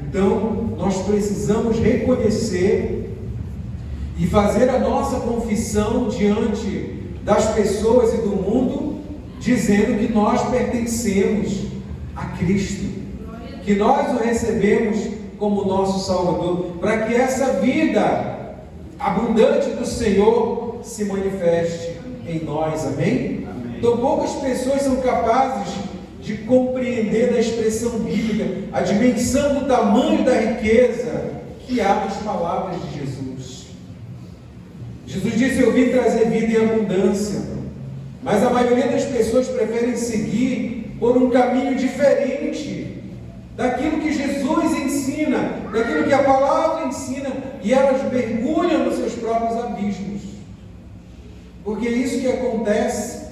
Então, nós precisamos reconhecer e fazer a nossa confissão diante das pessoas e do mundo, dizendo que nós pertencemos a Cristo, que nós o recebemos como nosso Salvador, para que essa vida abundante do Senhor se manifeste em nós, amém? Então, poucas pessoas são capazes de compreender na expressão bíblica a dimensão do tamanho da riqueza que há nas palavras de Jesus. Jesus disse: eu vim trazer vida em abundância, mas a maioria das pessoas preferem seguir por um caminho diferente daquilo que Jesus ensina, daquilo que a palavra ensina, e elas mergulham nos seus próprios abismos, porque é isso que acontece.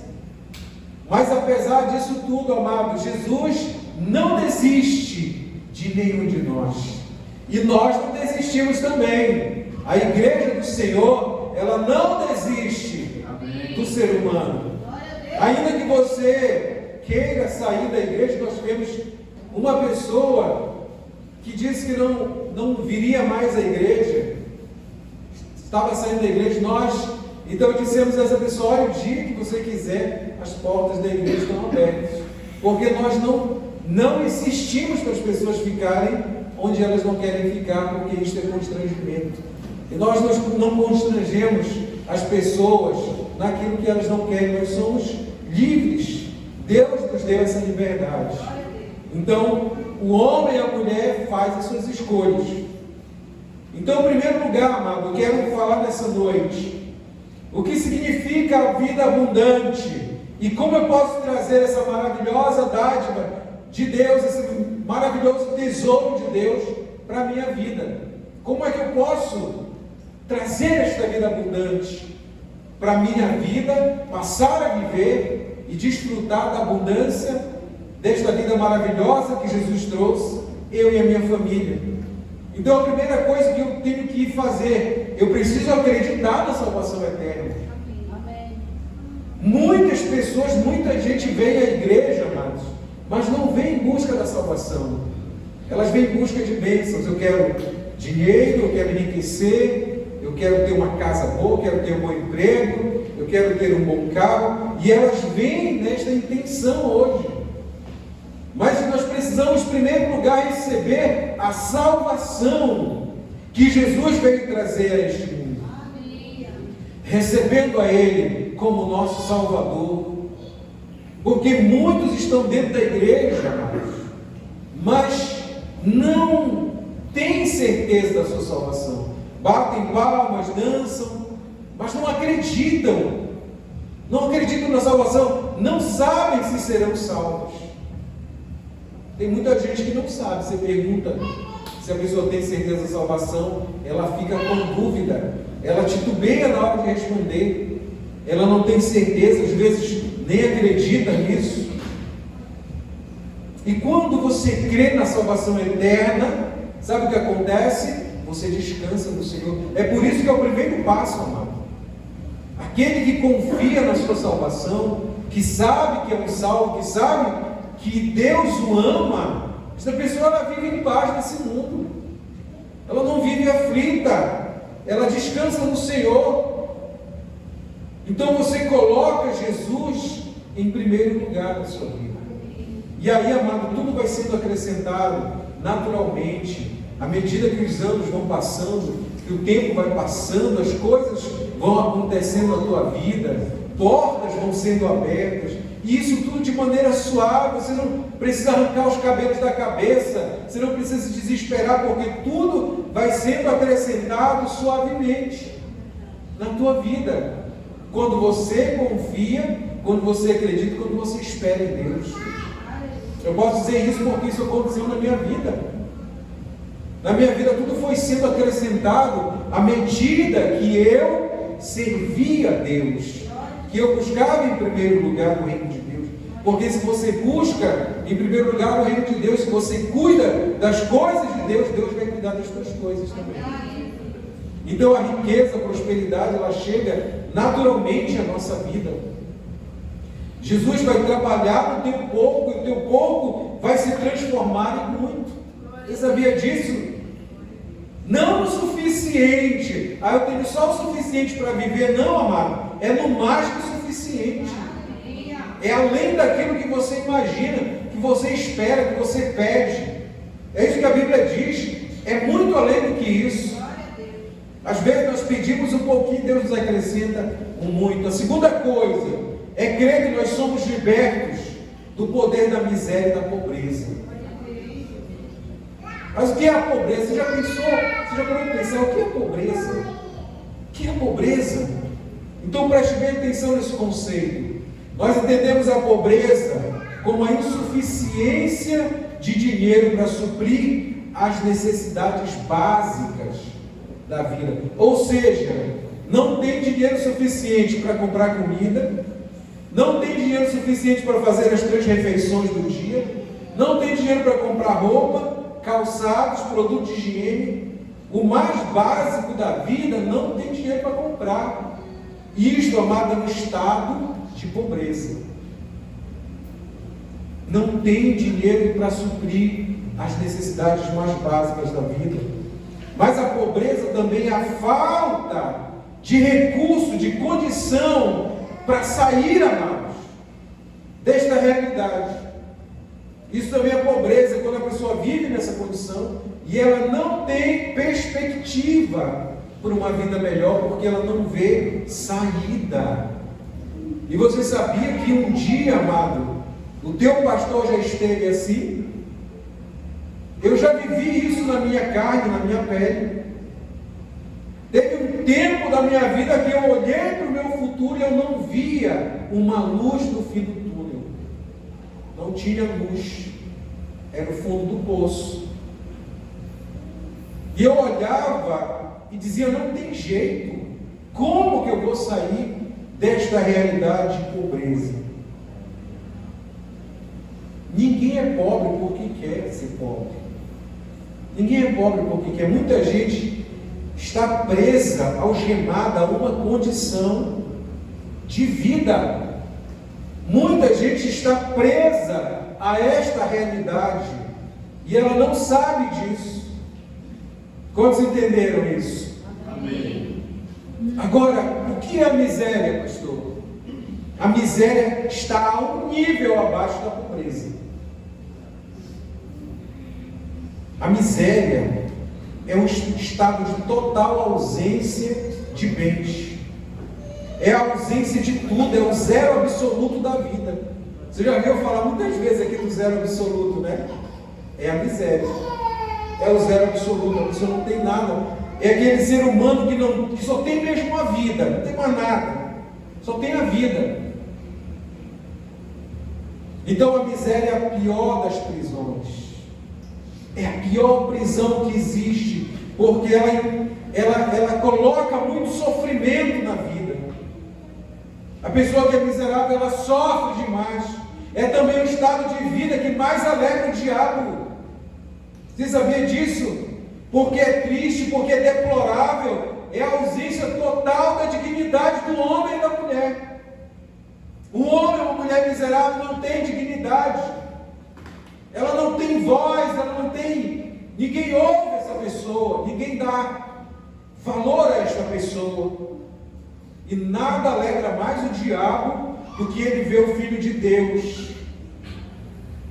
Mas apesar disso tudo, amado, Jesus não desiste de nenhum de nós, e nós não desistimos também. A igreja do Senhor, ela não desiste do ser humano. Ainda que você queira sair da igreja, nós tivemos uma pessoa que disse que não viria mais à igreja, estava saindo da igreja. Então dissemos a essa pessoa: olha, o dia que você quiser, as portas da igreja estão abertas, porque nós não insistimos para as pessoas ficarem onde elas não querem ficar, porque isto é constrangimento, e nós não constrangemos as pessoas naquilo que elas não querem. Nós somos livres, Deus nos deu essa liberdade. Então o homem e a mulher fazem as suas escolhas. Então, em primeiro lugar, amado, eu quero falar nessa noite o que significa a vida abundante e como eu posso trazer essa maravilhosa dádiva de Deus, esse maravilhoso tesouro de Deus para a minha vida. Como é que eu posso trazer esta vida abundante para a minha vida, passar a viver e desfrutar da abundância desta vida maravilhosa que Jesus trouxe, eu e a minha família. Então, a primeira coisa que eu tenho que fazer, eu preciso acreditar na salvação eterna. Amém. Muitas pessoas, muita gente vem à igreja, amados, mas não vem em busca da salvação. Elas vêm em busca de bênçãos. Eu quero dinheiro, eu quero enriquecer, eu quero ter uma casa boa, eu quero ter um bom emprego, eu quero ter um bom carro, e elas vêm nesta intenção hoje. Mas nós precisamos, em primeiro lugar, receber a salvação que Jesus veio trazer a este mundo. Recebendo a Ele como nosso Salvador. Porque muitos estão dentro da igreja, mas não têm certeza da sua salvação. Batem palmas, dançam, mas não acreditam. Não acreditam na salvação. Não sabem se serão salvos. Tem muita gente que não sabe. Você pergunta se a pessoa tem certeza da salvação, ela fica com dúvida, ela titubeia na hora de responder, ela não tem certeza, às vezes nem acredita nisso. E quando você crê na salvação eterna, sabe o que acontece? Você descansa no Senhor. É por isso que é o primeiro passo, amado. Aquele que confia na sua salvação, que sabe que é um salvo, que sabe que Deus o ama, essa pessoa ela vive em paz nesse mundo, ela não vive aflita, ela descansa no Senhor. Então você coloca Jesus em primeiro lugar na sua vida, e aí, amado, tudo vai sendo acrescentado naturalmente, à medida que os anos vão passando, que o tempo vai passando, as coisas vão acontecendo na tua vida, portas vão sendo abertas, e isso tudo de maneira suave. Você não precisa arrancar os cabelos da cabeça, você não precisa se desesperar, porque tudo vai sendo acrescentado suavemente na tua vida, quando você confia, quando você acredita, quando você espera em Deus. Eu posso dizer isso porque isso aconteceu na minha vida. Na minha vida tudo foi sendo acrescentado à medida que eu servia a Deus, que eu buscava em primeiro lugar o reino de Deus. Porque se você busca em primeiro lugar o reino de Deus, se você cuida das coisas de Deus, Deus vai cuidar das suas coisas também. Então a riqueza, a prosperidade, ela chega naturalmente à nossa vida. Jesus vai trabalhar no teu pouco, e o teu pouco vai se transformar em muito. Você sabia disso? Não o suficiente. Eu tenho só o suficiente para viver. Não, amado. É no mais que o suficiente. É além daquilo que você imagina, que você espera, que você pede. É isso que a Bíblia diz. É muito além do que isso. Às vezes nós pedimos um pouquinho, Deus nos acrescenta um muito. A segunda coisa é crer que nós somos libertos do poder da miséria e da pobreza. Mas o que é a pobreza? Você já pensou? Você já parou de pensar o que é pobreza? O que é pobreza? Então preste bem atenção nesse conceito. Nós entendemos a pobreza como a insuficiência de dinheiro para suprir as necessidades básicas da vida. Ou seja, não tem dinheiro suficiente para comprar comida, não tem dinheiro suficiente para fazer as 3 refeições do dia, não tem dinheiro para comprar roupa, calçados, produtos de higiene. O mais básico da vida não tem dinheiro para comprar. Isto, amado, é um estado de pobreza. Não tem dinheiro para suprir as necessidades mais básicas da vida. Mas a pobreza também é a falta de recurso, de condição para sair, amados, desta realidade. Isso também é pobreza, quando a pessoa vive nessa condição e ela não tem perspectiva por uma vida melhor, porque ela não vê saída. E você sabia que um dia, amado, o teu pastor já esteve assim? Eu já vivi isso na minha carne, na minha pele. Teve um tempo da minha vida que eu olhei para o meu futuro e eu não via uma luz no fim do túnel. Não tinha luz. Era o fundo do poço. E eu olhava e dizia, não tem jeito. Como que eu vou sair desta realidade de pobreza? Ninguém é pobre porque quer ser pobre. Ninguém é pobre porque quer. Muita gente está presa, algemada a uma condição de vida. Muita gente está presa a esta realidade e ela não sabe disso. Quantos entenderam isso? Amém. Agora, o que é a miséria, pastor? A miséria está a um nível abaixo da pobreza. A miséria é um estado de total ausência de bens. É a ausência de tudo, é o zero absoluto da vida. Você já viu falar muitas vezes aqui do zero absoluto, né? É a miséria. É o zero absoluto, a pessoa não tem nada. É aquele ser humano que só tem mesmo a vida, não tem mais nada. Só tem a vida. Então a miséria é a pior das prisões. É a pior prisão que existe, porque ela coloca muito sofrimento na vida. A pessoa que é miserável, ela sofre demais. É também o estado de vida que mais alegra o diabo. Você sabia disso? Porque é triste, porque é deplorável. É a ausência total da dignidade do homem e da mulher. Um homem ou uma mulher miserável não tem dignidade. Ela não tem voz, ela não tem... Ninguém ouve essa pessoa, ninguém dá valor a esta pessoa. E nada alegra mais o diabo do que ele ver o Filho de Deus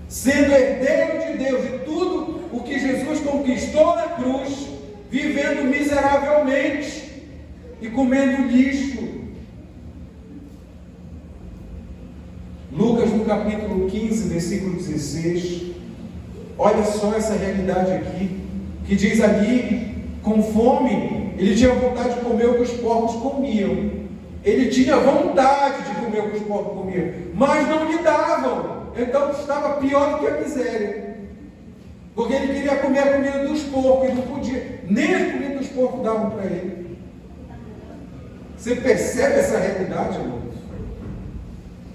sendo herdeiro de Deus e tudo o que Jesus conquistou na cruz, vivendo miseravelmente e comendo lixo. Lucas no capítulo 15, versículo 16, olha só essa realidade aqui, que diz ali, com fome, ele tinha vontade de comer o que os porcos comiam. Ele tinha vontade de comer o que os porcos comiam, mas não lhe davam. Então estava pior do que a miséria, porque ele queria comer a comida dos porcos e não podia, nem a comida dos porcos davam para ele. Você percebe essa realidade, amor?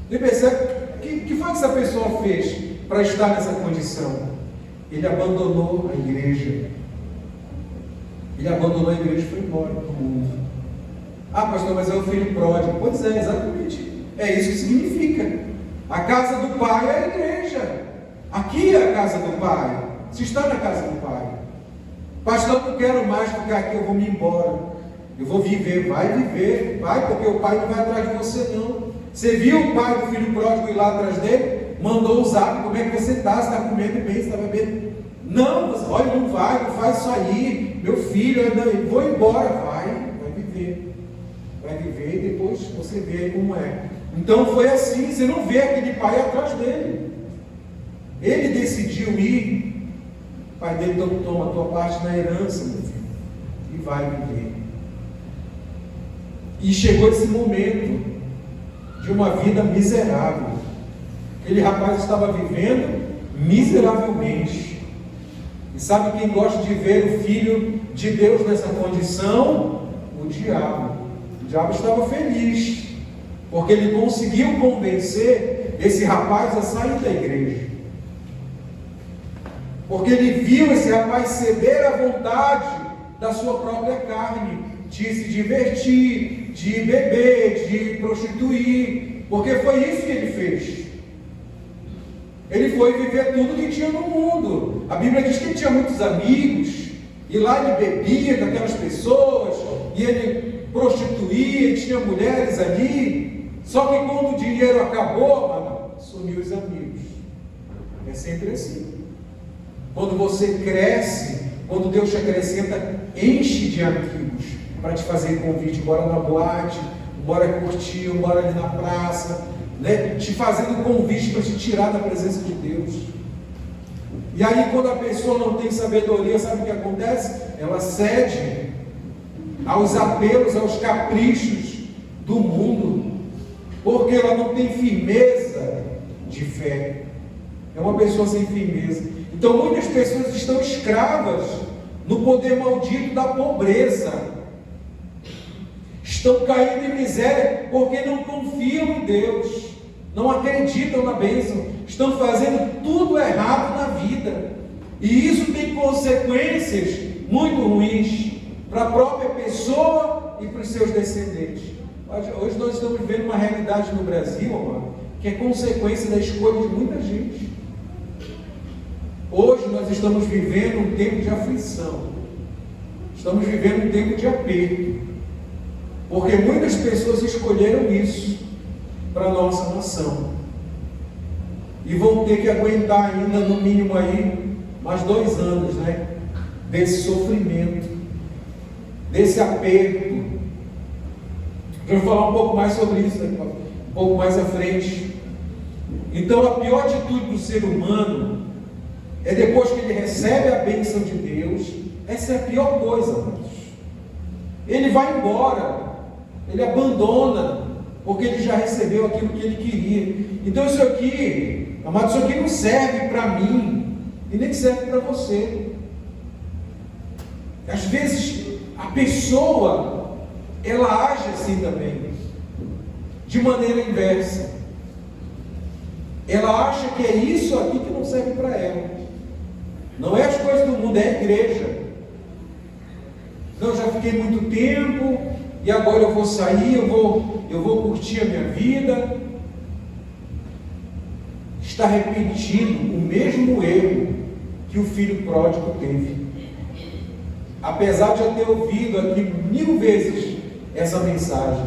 Você percebe que foi que essa pessoa fez para estar nessa condição? Ele abandonou a igreja. Ele abandonou a igreja e foi embora para o mundo. Ah, pastor, mas é o filho pródigo. Pois é, exatamente. É isso que significa. A casa do Pai é a igreja. Aqui é a casa do Pai. se está na casa do Pai. Pastor, não quero mais ficar aqui, eu vou me embora. Eu vou viver, vai, porque o Pai não vai atrás de você não. Você viu o pai do filho pródigo ir lá atrás dele? Mandou o zap, como é que você está? Você está comendo bem, você está bebendo? Não, olha, não faz isso aí, meu filho, eu vou embora, vai viver e depois você vê como é. Então foi assim, você não vê aquele pai atrás dele. Ele decidiu ir, o pai dele toma a tua parte na herança, meu filho, e vai viver. E chegou esse momento de uma vida miserável. Aquele rapaz estava vivendo miseravelmente. E sabe quem gosta de ver o Filho de Deus nessa condição? O diabo. O diabo estava feliz, porque ele conseguiu convencer esse rapaz a sair da igreja. Porque ele viu esse rapaz ceder à vontade da sua própria carne, de se divertir, de beber, de prostituir, porque foi isso que ele fez. Ele foi viver tudo que tinha no mundo. A Bíblia diz que ele tinha muitos amigos, e lá ele bebia com aquelas pessoas, e ele prostituía, e tinha mulheres ali. Só que quando o dinheiro acabou, mano, sumiu os amigos. É sempre assim. Quando você cresce, quando Deus te acrescenta, enche de amigos para te fazer convite, bora na boate, bora curtir, bora ali na praça, né? Te fazendo convite para te tirar da presença de Deus. E aí quando a pessoa não tem sabedoria, sabe o que acontece? Ela cede aos apelos, aos caprichos do mundo, porque ela não tem firmeza de fé. É uma pessoa sem firmeza. Então muitas pessoas estão escravas no poder maldito da pobreza. Estão caindo em miséria porque não confiam em Deus, não acreditam na bênção, estão fazendo tudo errado na vida, e isso tem consequências muito ruins para a própria pessoa e para os seus descendentes. Hoje nós estamos vivendo uma realidade no Brasil, amado, que é consequência da escolha de muita gente. Hoje nós estamos vivendo um tempo de aflição, estamos vivendo um tempo de aperto, porque muitas pessoas escolheram isso para a nossa nação. E vão ter que aguentar ainda, no mínimo aí, mais 2 anos, né? Desse sofrimento, desse aperto. Eu vou falar um pouco mais sobre isso, né? Um pouco mais à frente. Então a pior atitude do ser humano é depois que ele recebe a bênção de Deus. Essa é a pior coisa, amados. Ele vai embora. Ele abandona, porque ele já recebeu aquilo que ele queria. Então isso aqui, amado, isso aqui não serve para mim, e nem serve para você. Às vezes, a pessoa, ela age assim também, de maneira inversa. Ela acha que é isso aqui que não serve para ela. Não é as coisas do mundo, é a igreja. Não, já fiquei muito tempo, e agora eu vou sair, eu vou curtir a minha vida. Está repetindo o mesmo erro que o filho pródigo teve. Apesar de eu ter ouvido aqui 1000 vezes essa mensagem,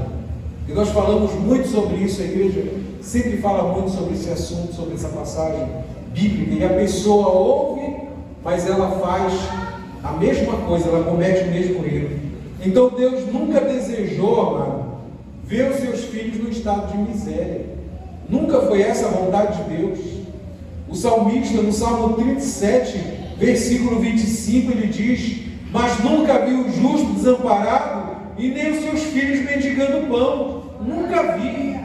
e nós falamos muito sobre isso, a igreja sempre fala muito sobre esse assunto, sobre essa passagem bíblica, e a pessoa ouve, mas ela faz a mesma coisa, ela comete o mesmo erro. Então Deus nunca desejou, amado, ver os seus filhos no estado de miséria. Nunca foi essa a vontade de Deus. O salmista, no Salmo 37, versículo 25, ele diz: mas nunca vi o justo desamparado, e nem os seus filhos mendigando pão. Nunca vi.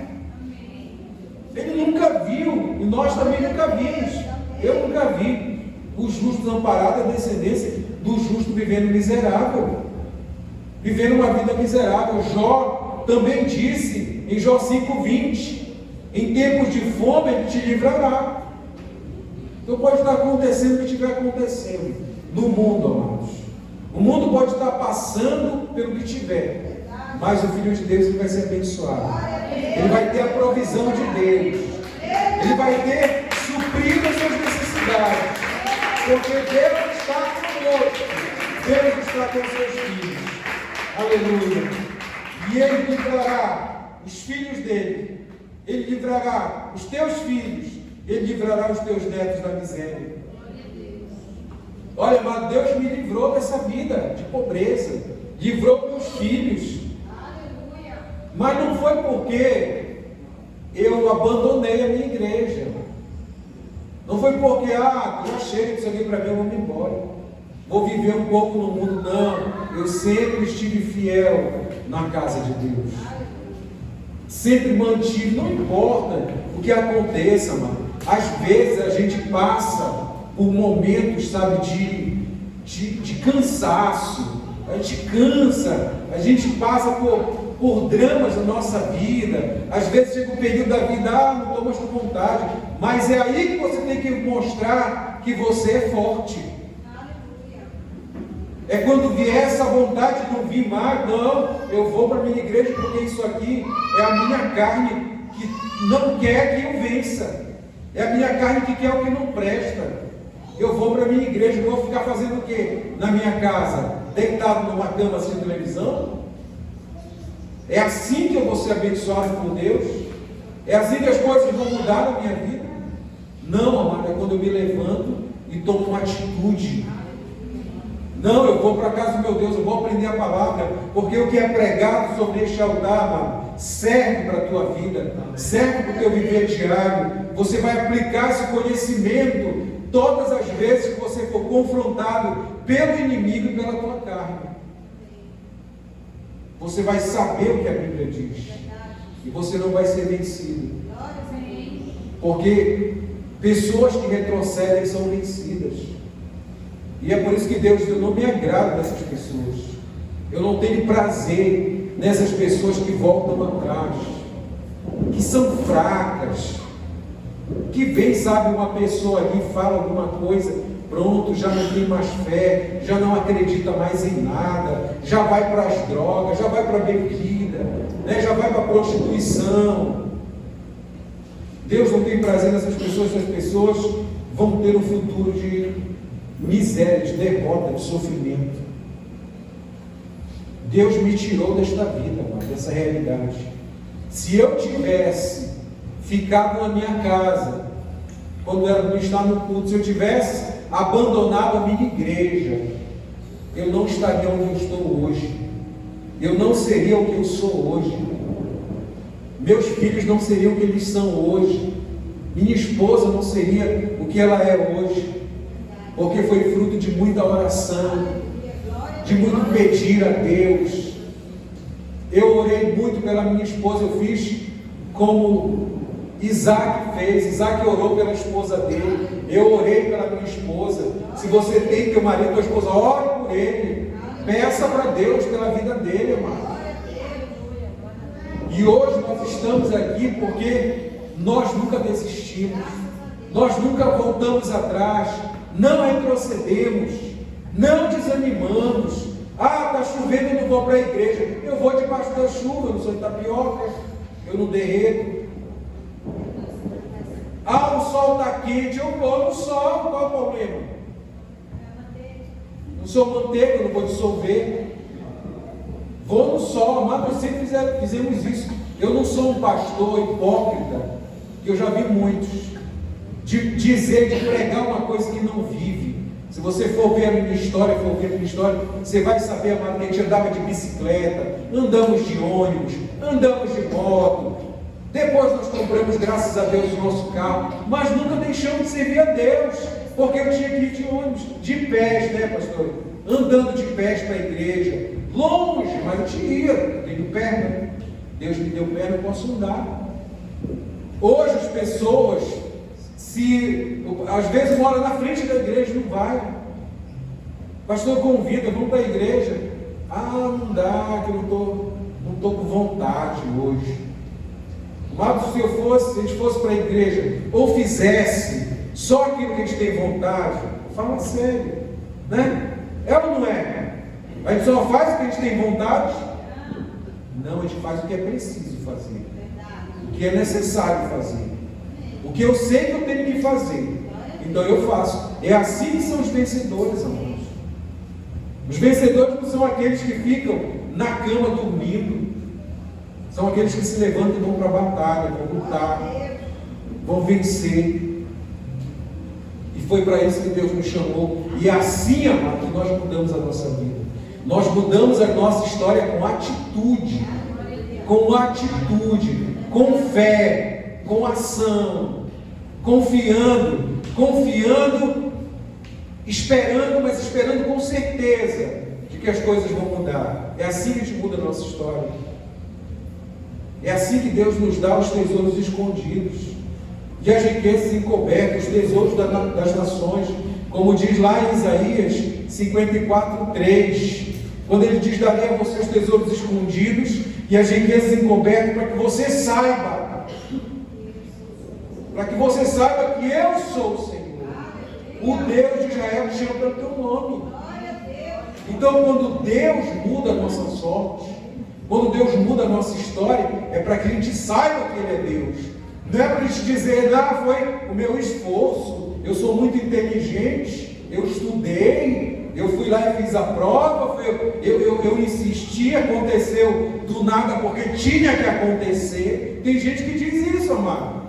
Ele nunca viu, e nós também nunca vimos. Eu nunca vi o justo desamparado, a descendência do justo vivendo miserável, vivendo uma vida miserável. Jó também disse em Jó 5:20: em tempos de fome ele te livrará. Então pode estar acontecendo o que estiver acontecendo no mundo, amados. O mundo pode estar passando pelo que tiver, mas o Filho de Deus ele vai ser abençoado. Ele vai ter a provisão de Deus. Ele vai ter suprido as suas necessidades. Porque Deus está conosco. Deus está com seus filhos. Aleluia. E Ele livrará os filhos dele. Ele livrará os teus filhos. Ele livrará os teus netos da miséria. Olha, mas Deus me livrou dessa vida de pobreza. Livrou meus filhos. Mas não foi porque eu abandonei a minha igreja. Não foi porque, já chega disso aqui para mim, eu vou me embora. Vou viver um pouco no mundo. Não, eu sempre estive fiel na casa de Deus. Sempre mantive, não importa o que aconteça, mano. Às vezes a gente passa por momentos, sabe, de cansaço. A gente cansa, a gente passa por dramas da nossa vida. Às vezes chega um período da vida, não estou mais com vontade. Mas é aí que você tem que mostrar que você é forte. É quando vier essa vontade de não vir mais, não, eu vou para a minha igreja porque isso aqui é a minha carne que não quer que eu vença. É a minha carne que quer o que não presta. Eu vou para a minha igreja, vou ficar fazendo o quê? Na minha casa, deitado numa cama assistindo televisão? É assim que eu vou ser abençoado por Deus? É assim que as coisas vão mudar na minha vida? Não, amado, é quando eu me levanto e tomo uma atitude. Não, eu vou para a casa do meu Deus, eu vou aprender a palavra, porque o que é pregado sobre este altar, amado, serve para a tua vida, serve para o teu viver diário. Você vai aplicar esse conhecimento todas as vezes que você for confrontado pelo inimigo e pela tua carne. Você vai saber o que a Bíblia diz. E você não vai ser vencido. Porque pessoas que retrocedem são vencidas. E é por isso que Deus diz: eu não me agrado dessas pessoas. Eu não tenho prazer nessas pessoas que voltam atrás, que são fracas, que vem, sabe, uma pessoa ali, fala alguma coisa, pronto, já não tem mais fé, já não acredita mais em nada, já vai para as drogas, já vai para a bebida, né, já vai para a prostituição. Deus não tem prazer nessas pessoas. Essas pessoas vão ter um futuro de miséria, de derrota, de sofrimento. Deus me tirou desta vida, mano, dessa realidade. Se eu tivesse ficado na minha casa, quando era para estar no culto, se eu tivesse abandonado a minha igreja, eu não estaria onde eu estou hoje. Eu não seria o que eu sou hoje. Meus filhos não seriam o que eles são hoje. Minha esposa não seria o que ela é hoje. Porque foi fruto de muita oração, de muito pedir a Deus. Eu orei muito pela minha esposa. Eu fiz como Isaac fez. Isaac orou pela esposa dele. Eu orei pela minha esposa. Se você tem teu marido, tua esposa, ore por ele. Peça para Deus pela vida dele, amado. E hoje nós estamos aqui porque nós nunca desistimos. Nós nunca voltamos atrás. Não retrocedemos. Não desanimamos. Está chovendo, eu não vou para a igreja. Eu vou debaixo da chuva, eu não sou de tapioca, eu não derreto. O sol está quente, eu vou no sol, qual é o problema? Não sou manteiga, eu não vou dissolver. Vou no sol, amado, nós sempre fizemos isso. Eu não sou um pastor hipócrita, que eu já vi muitos, de pregar uma coisa que não vive. Se você for ver a minha história, você vai saber, amado, que a gente andava de bicicleta, andamos de ônibus, andamos de moto. Depois nós compramos, graças a Deus, o nosso carro, mas nunca deixamos de servir a Deus, porque eu tinha que ir de ônibus, de pés, né, pastor? Andando de pés para a igreja, longe, mas eu tinha, eu tenho perna. Deus me deu perna, eu posso andar. Hoje as pessoas, às vezes mora na frente da igreja, não vai. Pastor, convida, vamos para a igreja. Não dá, que eu não estou com vontade hoje. Mas se a gente fosse para a igreja, ou fizesse só aquilo que a gente tem vontade, fala sério, né? É ou não é? A gente só faz o que a gente tem vontade? Não, a gente faz o que é preciso fazer, o que é necessário fazer, o que eu sei que eu tenho que fazer. então eu faço. É assim que são os vencedores, amados. Os vencedores não são aqueles que ficam na cama dormindo. São aqueles que se levantam e vão para a batalha, vão lutar, vão vencer. E foi para isso que Deus nos chamou. E é assim, amado, que nós mudamos a nossa vida. Nós mudamos a nossa história com atitude. Com atitude, com fé, com ação, confiando, esperando, mas esperando com certeza de que as coisas vão mudar. É assim que a gente muda a nossa história. É assim que Deus nos dá os tesouros escondidos e as riquezas encobertas, os tesouros das nações, como diz lá em Isaías 54:3, quando ele diz: darei a você os tesouros escondidos e as riquezas encobertas, para que você saiba, que eu sou o Senhor, o Deus de Israel, que chama pelo teu nome. Então, quando Deus muda a nossa sorte, quando Deus muda a nossa história, é para que a gente saiba que Ele é Deus. Não é para a gente dizer: ah, foi o meu esforço, eu sou muito inteligente, eu estudei, eu fui lá e fiz a prova, eu insisti, aconteceu do nada porque tinha que acontecer. Tem gente que diz isso, amado.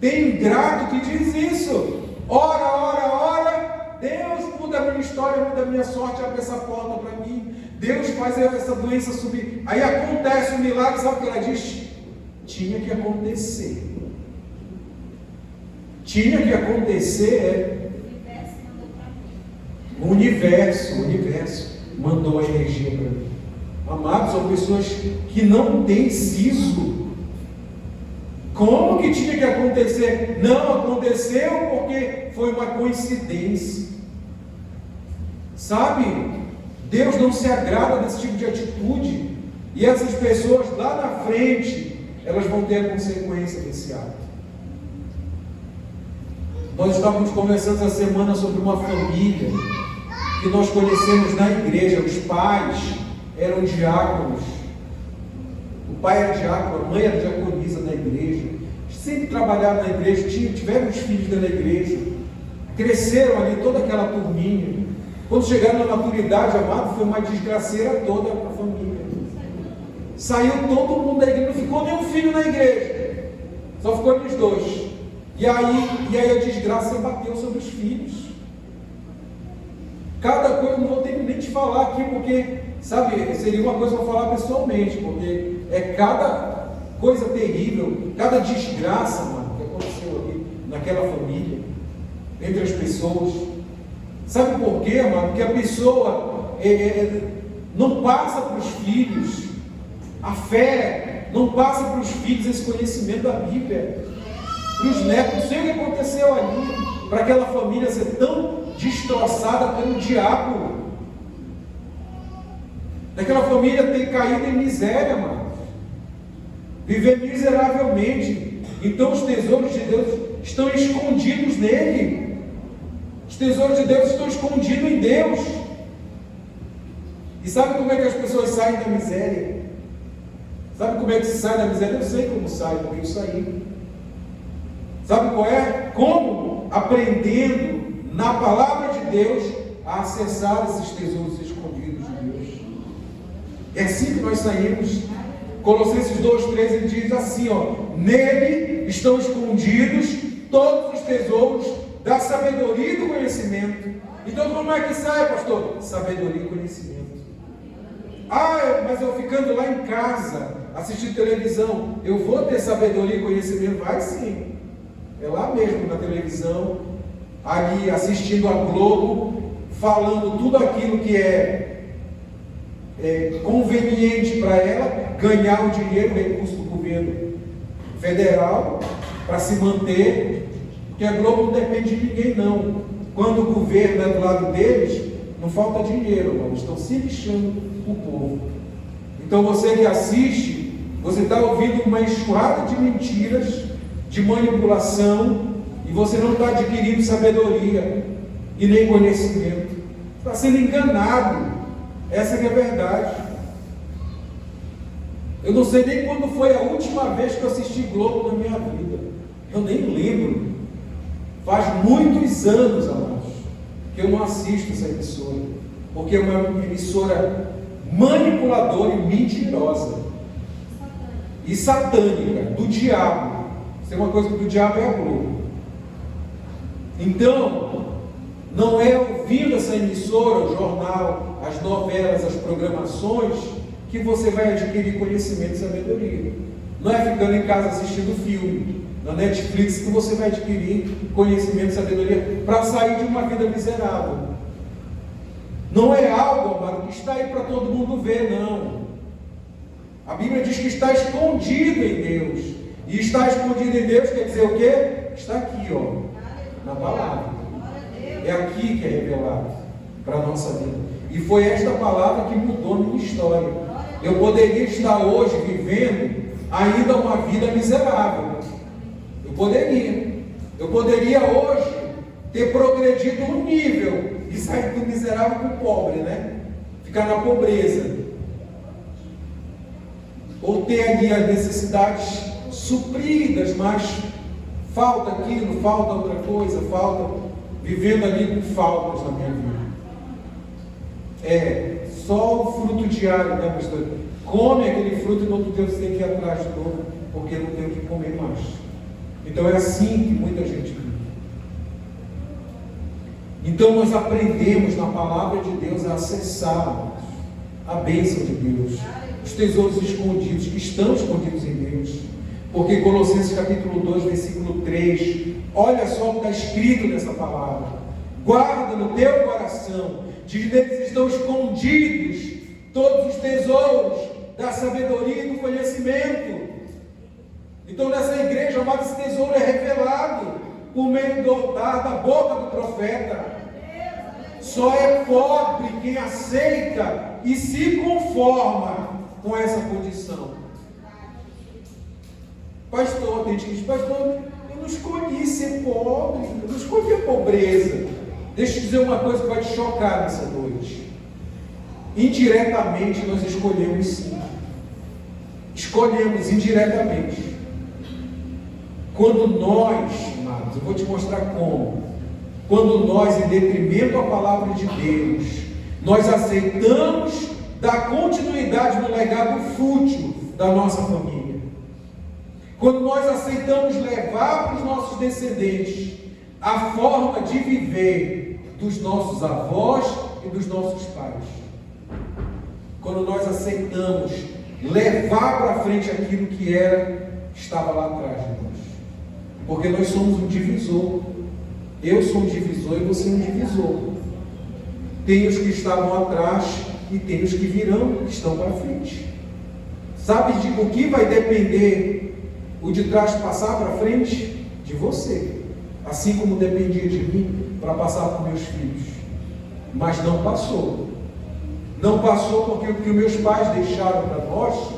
Tem ingrato que diz isso. Ora, Deus muda a minha história, muda a minha sorte, abre essa porta para mim. Deus faz essa doença subir. Aí acontece um milagre, sabe o que ela diz? Tinha que acontecer. Tinha que acontecer, O universo mandou a energia para mim. Amados, são pessoas que não têm siso. Como que tinha que acontecer? Não aconteceu porque foi uma coincidência. Sabe? Deus não se agrada desse tipo de atitude. E essas pessoas lá na frente, elas vão ter a consequência desse ato. Nós estávamos conversando essa semana sobre uma família que nós conhecemos na igreja. Os pais eram diáconos. O pai era diácono, a mãe era diaconisa na igreja. Sempre trabalharam na igreja, tiveram os filhos dentro da igreja. Cresceram ali toda aquela turminha. Quando chegaram na maturidade, amado, foi uma desgraceira toda a família. Saiu todo mundo da igreja, não ficou nenhum filho na igreja. Só ficou eles dois. E aí a desgraça bateu sobre os filhos. Cada coisa, não vou ter nem te falar aqui, porque, sabe, seria uma coisa para falar pessoalmente, porque é cada coisa terrível, cada desgraça, mano, que aconteceu aqui naquela família, entre as pessoas. Sabe por quê, mano? Porque a pessoa não passa para os filhos a fé, não passa para os filhos esse conhecimento da Bíblia, para os netos. Não sei o que aconteceu ali, para aquela família ser tão destroçada pelo diabo, daquela família ter caído em miséria, mano, viver miseravelmente. Então os tesouros de Deus estão escondidos nele. Os tesouros de Deus estão escondidos em Deus. E sabe como é que as pessoas saem da miséria? Sabe como é que se sai da miséria? Eu sei como sai, porque eu saí. Sabe qual é? Como? Aprendendo na palavra de Deus a acessar esses tesouros escondidos de Deus. É assim que nós saímos. Colossenses 2:13, ele diz assim, nele estão escondidos todos os tesouros da sabedoria e do conhecimento. Então como é que sai, pastor? Sabedoria e conhecimento. Mas eu ficando lá em casa, assistindo televisão, eu vou ter sabedoria e conhecimento? Vai sim. É lá mesmo na televisão, ali assistindo a Globo, falando tudo aquilo que é conveniente para ela, ganhar o dinheiro, o recurso do governo federal, para se manter, porque a Globo não depende de ninguém não. Quando o governo é do lado deles, não falta dinheiro, eles estão se lixando o povo. Então você que assiste, você está ouvindo uma enxurrada de mentiras, de manipulação, e você não está adquirindo sabedoria e nem conhecimento. Está sendo enganado. Essa que é a verdade. Eu não sei nem quando foi a última vez que eu assisti Globo na minha vida. Eu nem lembro. Faz muitos anos, amados, que eu não assisto essa emissora, porque é uma emissora manipuladora e mentirosa e satânica, do diabo. Se tem uma coisa do diabo, é a Globo. Então, não é ouvindo essa emissora, o jornal, as novelas, as programações, que você vai adquirir conhecimento e sabedoria. Não é ficando em casa assistindo filme na Netflix que você vai adquirir conhecimento e sabedoria para sair de uma vida miserável. Não é algo, amado, que está aí para todo mundo ver, não. A Bíblia diz que está escondido em Deus. E está escondido em Deus quer dizer o quê? Está aqui, ó, na palavra. É aqui que é revelado para a nossa vida. E foi esta palavra que mudou a minha história. Eu poderia estar hoje vivendo ainda uma vida miserável. Eu poderia hoje ter progredido um nível e sair do miserável para o pobre, né? Ficar na pobreza. Ou ter ali as necessidades supridas, mas falta aquilo, falta outra coisa, vivendo ali com faltas na minha vida. Só o fruto diário, né, pastor? Come aquele fruto e no outro dia você tem que ir atrás de novo, porque não tem o que comer mais. Então é assim que muita gente vive. Então nós aprendemos na palavra de Deus a acessar a bênção de Deus, os tesouros escondidos, que estão escondidos em Deus. Porque Colossenses capítulo 2, versículo 3, olha só o que está escrito nessa palavra: guarda no teu coração, de neles estão escondidos todos os tesouros da sabedoria e do conhecimento. Então nessa igreja, amado, esse tesouro é revelado por meio da boca do profeta. Só é pobre quem aceita e se conforma com essa condição. Pastor, tem gente que diz: pastor, eu não escolhi ser pobre, eu não escolhi a pobreza. Deixa eu dizer uma coisa que vai te chocar nessa noite. Indiretamente nós escolhemos, sim. Escolhemos indiretamente. Quando nós, amados, eu vou te mostrar como. Quando nós, em detrimento à palavra de Deus, nós aceitamos dar continuidade no legado fútil da nossa família. Quando nós aceitamos levar para os nossos descendentes a forma de viver dos nossos avós e dos nossos pais. Quando nós aceitamos levar para frente aquilo que estava lá atrás de nós. Porque nós somos um divisor. Eu sou um divisor e você é um divisor. Tem os que estavam atrás e tem os que virão, que estão para frente. Sabe de o que vai depender o de trás passar para frente? De você. Assim como dependia de mim para passar para meus filhos. Mas não passou. Não passou porque o que meus pais deixaram para nós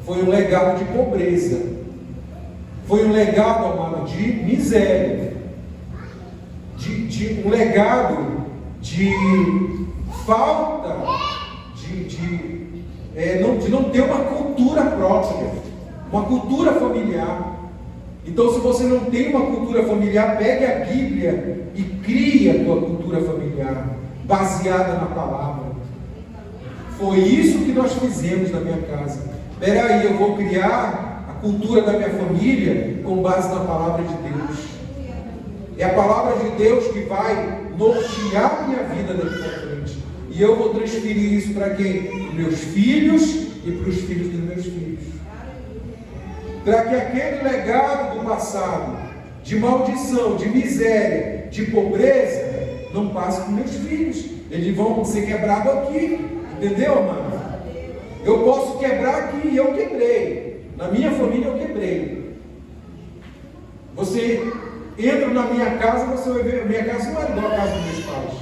foi um legado de pobreza. Foi um legado, amado, de miséria. Um legado de falta, de não ter uma cultura própria, uma cultura familiar. Então, se você não tem uma cultura familiar, pegue a Bíblia e crie a tua cultura familiar, baseada na palavra. Foi isso que nós fizemos na minha casa. Espera aí, eu vou criar a cultura da minha família com base na palavra de Deus. É a palavra de Deus que vai nortear a minha vida daqui para frente. E eu vou transferir isso para quem? Para meus filhos e para os filhos dos meus filhos. Para que aquele legado do passado, de maldição, de miséria, de pobreza, não passe para meus filhos. Eles vão ser quebrados aqui. Entendeu, amado? Eu posso quebrar aqui e eu quebrei. Na minha família eu quebrei. Você entra na minha casa, você vai ver, a minha casa não é igual a casa dos meus pais.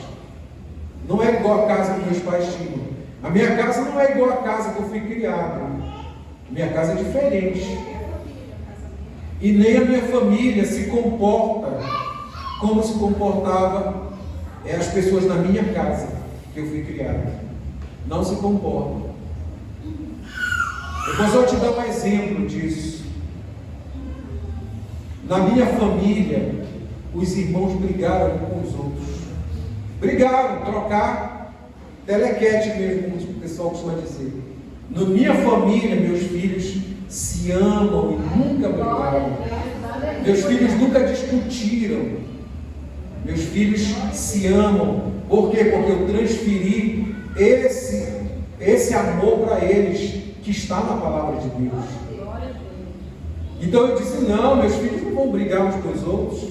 Não é igual a casa que meus pais tinham. A minha casa não é igual a casa que eu fui criado. A minha casa é diferente. E nem a minha família se comporta como se comportava as pessoas na minha casa que eu fui criado. Não se comportam. Depois eu vou te dar um exemplo disso. Na minha família, os irmãos brigaram uns com os outros. Brigaram, trocar telequete mesmo, como o pessoal costuma dizer. Na minha família, meus filhos se amam e nunca brigaram. Meus filhos nunca discutiram. Meus filhos se amam. Por quê? Porque eu transferi esse amor para eles, que está na palavra de Deus. Então eu disse, não, meus filhos não vão brigar uns com os outros,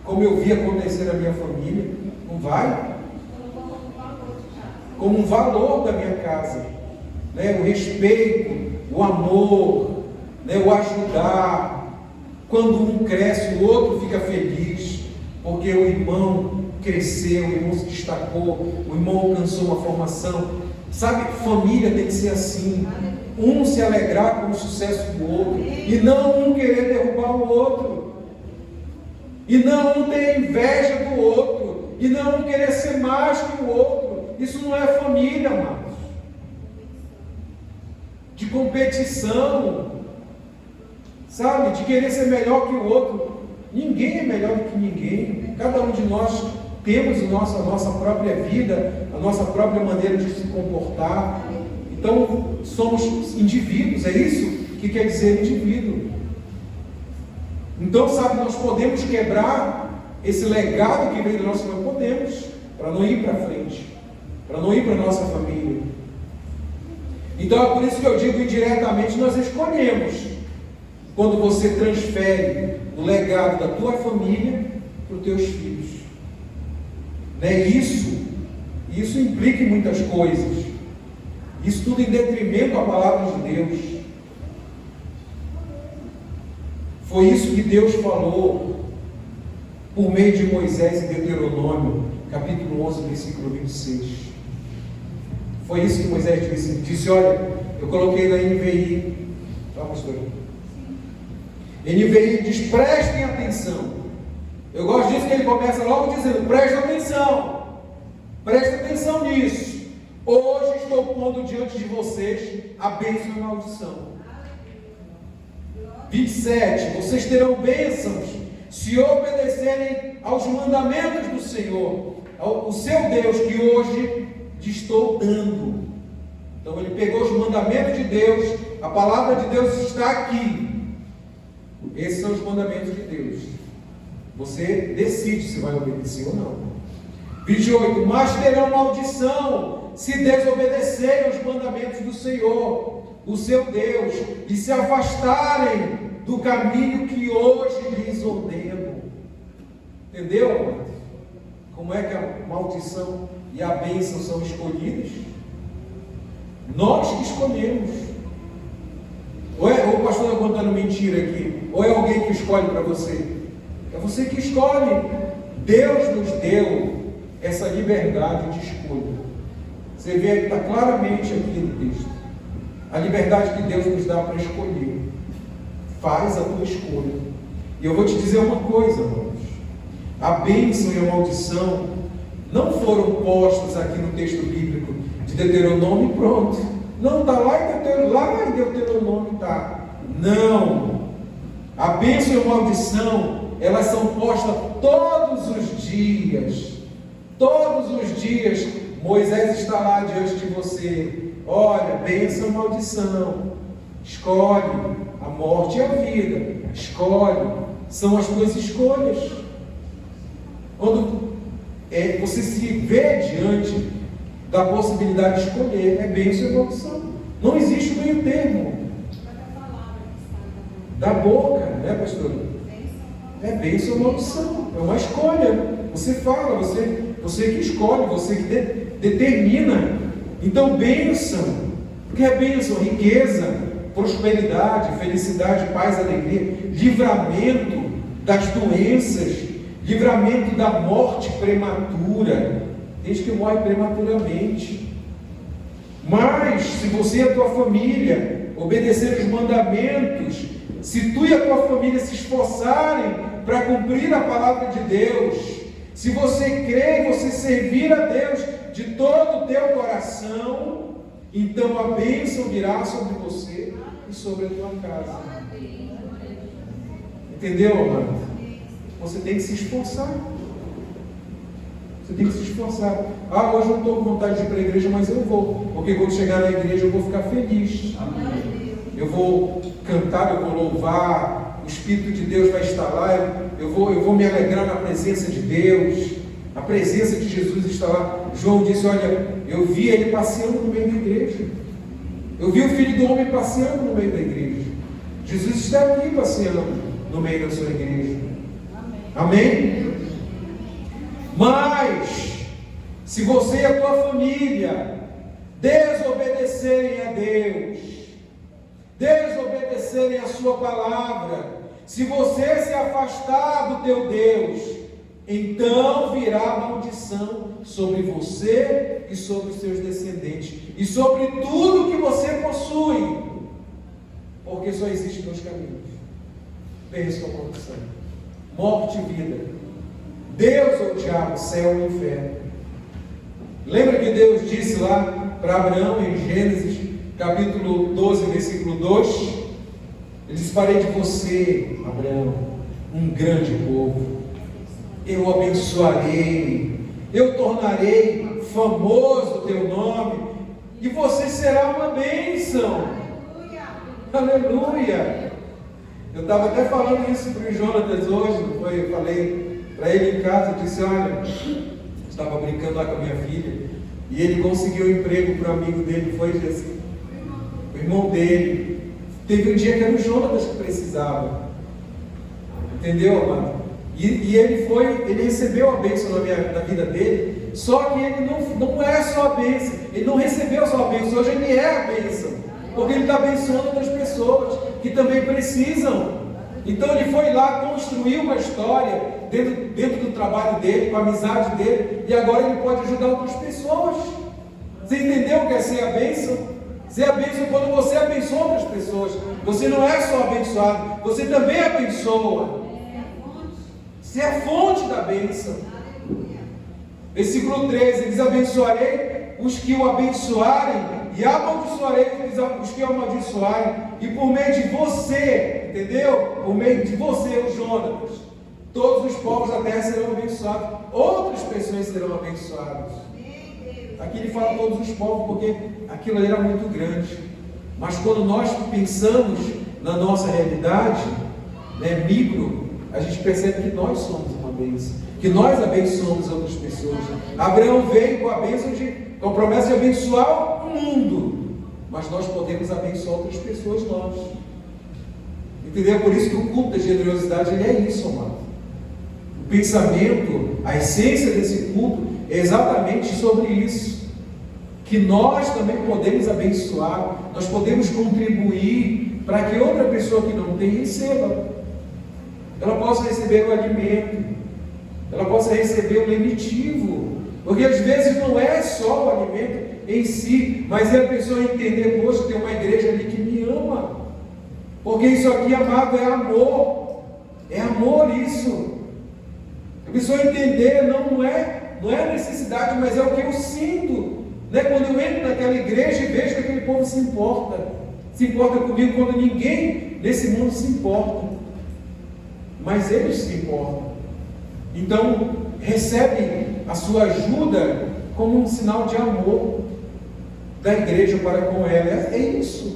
como eu vi acontecer na minha família. Não vai. Como um valor da minha casa, né? O respeito, o amor, né? O ajudar. Quando um cresce, o outro fica feliz, porque o irmão cresceu, o irmão se destacou, o irmão alcançou uma formação. Sabe, família tem que ser assim. Um se alegrar com o sucesso do outro, e não um querer derrubar o outro, e não um ter inveja do outro, e não um querer ser mais que o outro. Isso não é família, amados. De competição, sabe, de querer ser melhor que o outro. Ninguém é melhor do que ninguém. Cada um de nós temos a nossa própria vida, a nossa própria maneira de se comportar. Então, somos indivíduos, é isso que quer dizer indivíduo. Então, sabe, nós podemos quebrar esse legado que veio do nosso pai, podemos, para não ir para frente, para não ir para a nossa família. Então, é por isso que eu digo, indiretamente, nós escolhemos. Quando você transfere o legado da tua família para os teus filhos. Né? Isso implica em muitas coisas. Isso tudo em detrimento à palavra de Deus. Foi isso que Deus falou por meio de Moisés em Deuteronômio, capítulo 11, versículo 26. Foi isso que Moisés disse, olha, eu coloquei na NVI, tá, pastor? NVI diz, prestem atenção. Eu gosto disso que ele começa logo dizendo, prestem atenção nisso. Hoje estou pondo diante de vocês a bênção e a maldição. 27. Vocês terão bênçãos se obedecerem aos mandamentos do Senhor, o seu Deus, que hoje te estou dando. Então ele pegou os mandamentos de Deus, a palavra de Deus está aqui. Esses são os mandamentos de Deus. Você decide se vai obedecer ou não. 28. Mas terão maldição se desobedecerem aos mandamentos do Senhor, o seu Deus, e se afastarem do caminho que hoje lhes ordeno. Entendeu, amado? Como é que a maldição e a bênção são escolhidas? Nós que escolhemos. Ou o pastor está contando mentira aqui? Ou é alguém que escolhe para você? É você que escolhe. Deus nos deu essa liberdade de escolha. Você vê que está claramente aqui no texto. A liberdade que Deus nos dá para escolher. Faz a tua escolha. E eu vou te dizer uma coisa, irmãos. A bênção e a maldição não foram postas aqui no texto bíblico de Deuteronômio e pronto. Não, está lá em Deuteronômio está. Não. A bênção e a maldição, elas são postas todos os dias. Todos os dias, Moisés está lá diante de você. Olha, bênção e maldição. Escolhe a morte e a vida. Escolhe. São as tuas escolhas. Quando você se vê diante da possibilidade de escolher, é bênção e maldição. Não existe meio termo. Da boca, né, pastor? É bênção ou maldição. É uma escolha. Você fala, você que escolhe, você que determina. Então, bênção. O que é bênção? Riqueza, prosperidade, felicidade, paz, alegria, livramento das doenças, livramento da morte prematura. Tem gente que morre prematuramente. Mas, se você e a tua família obedecerem os mandamentos, se tu e a tua família se esforçarem para cumprir a palavra de Deus, se você crer e você servir a Deus de todo o teu coração, então a bênção virá sobre você e sobre a tua casa. Entendeu, amado? você tem que se esforçar. Você tem que se esforçar. Ah, hoje eu não estou com vontade de ir para a igreja, mas eu vou. Porque quando chegar na igreja eu vou ficar feliz. Amém. Eu vou cantar, eu vou louvar. O Espírito de Deus vai estar lá. Eu vou me alegrar na presença de Deus. A presença de Jesus está lá. João disse, olha, eu vi ele passeando no meio da igreja. Eu vi o Filho do Homem passeando no meio da igreja. Jesus está aqui passeando no meio da sua igreja. Amém? Mas, se você e a tua família desobedecerem a Deus, desobedecerem a sua palavra, se você se afastar do teu Deus, então virá maldição sobre você e sobre os seus descendentes, e sobre tudo que você possui, porque só existem dois caminhos: bênção ou maldição, morte e vida, Deus ou o diabo, céu ou inferno. Lembra que Deus disse lá para Abraão em Gênesis capítulo 12, versículo 2? Ele disse, farei de você, Abraão, um grande povo, eu abençoarei, eu tornarei famoso o teu nome, e você será uma bênção. Aleluia! Eu estava até falando isso para o Jonatas hoje, eu falei para ele em casa, eu disse, olha, estava brincando lá com a minha filha, e ele conseguiu um emprego para o amigo dele, foi assim, o irmão dele. Teve um dia que era o Jonatas que precisava, entendeu, amado? E ele recebeu a bênção na vida dele, só que ele não é só a bênção, ele não recebeu só a bênção, hoje ele é a bênção, porque ele está abençoando outras pessoas que também precisam. Então ele foi lá, construiu uma história dentro do trabalho dele, com a amizade dele, e agora ele pode ajudar outras pessoas. Você entendeu o que é ser a bênção? Ser a bênção quando você abençoa outras pessoas. Você não é só abençoado, você também abençoa. Você é a fonte da bênção. Versículo 13, ele diz, abençoarei os que o abençoarem, e amaldiçoarei os que o amaldiçoarem, e por meio de você, entendeu? Por meio de você, o Jonatas, todos os povos da terra serão abençoados, outras pessoas serão abençoadas. Aqui ele fala todos os povos, porque aquilo ali era muito grande. Mas quando nós pensamos na nossa realidade, né, micro, a gente percebe que nós somos uma bênção, que nós abençoamos outras pessoas. Abraão veio com a bênção com a promessa de abençoar o mundo, mas nós podemos abençoar outras pessoas, nós. Entendeu? Por isso que o culto da generosidade, ele é isso, amado. O pensamento, a essência desse culto é exatamente sobre isso, que nós também podemos abençoar, nós podemos contribuir para que outra pessoa que não tem receba, ela possa receber o alimento, ela possa receber o lenitivo, porque às vezes não é só o alimento em si, mas é a pessoa entender, poxa, tem uma igreja ali que me ama, porque isso aqui, amado, é amor isso. A pessoa entender, não é necessidade, mas é o que eu sinto, né? Quando eu entro naquela igreja e vejo que aquele povo se importa comigo, quando ninguém nesse mundo se importa, mas eles se importam. Então recebe a sua ajuda como um sinal de amor da igreja para com ela. É isso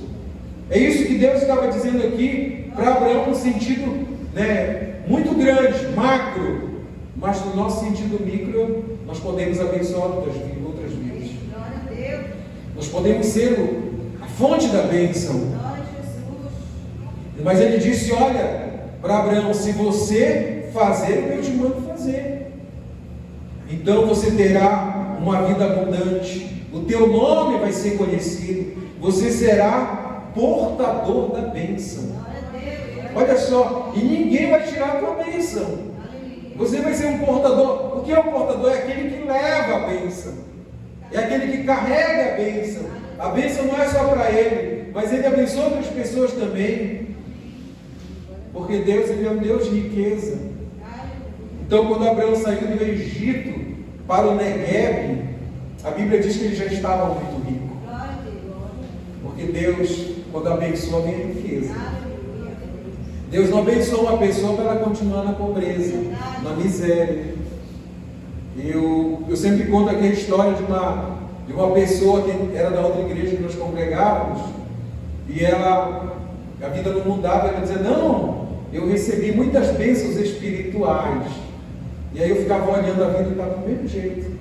que Deus estava dizendo aqui para Abraão, no sentido, né, muito grande, macro, mas no nosso sentido micro, nós podemos abençoar outras vidas. Nós podemos ser a fonte da bênção. Mas ele disse, olha, para Abraão, se você fazer o que eu te mando fazer, então você terá uma vida abundante, o teu nome vai ser conhecido, você será portador da bênção. Olha só, e ninguém vai tirar a tua bênção. Você vai ser um portador. O que é um portador? É aquele que leva a bênção, é aquele que carrega a bênção. A bênção não é só para ele, mas ele abençoa outras pessoas também, porque Deus, ele é um Deus de riqueza. Então, quando Abraão saiu do Egito para o Negueb, a Bíblia diz que ele já estava muito rico, porque Deus, quando abençoa, vem a riqueza. Deus não abençoa uma pessoa para ela continuar na pobreza, na miséria. Eu sempre conto aqui a história de uma pessoa que era da outra igreja que nós congregávamos, e a vida não mudava, ela dizia, não, eu recebi muitas bênçãos espirituais. E aí eu ficava olhando a vida e estava do mesmo jeito.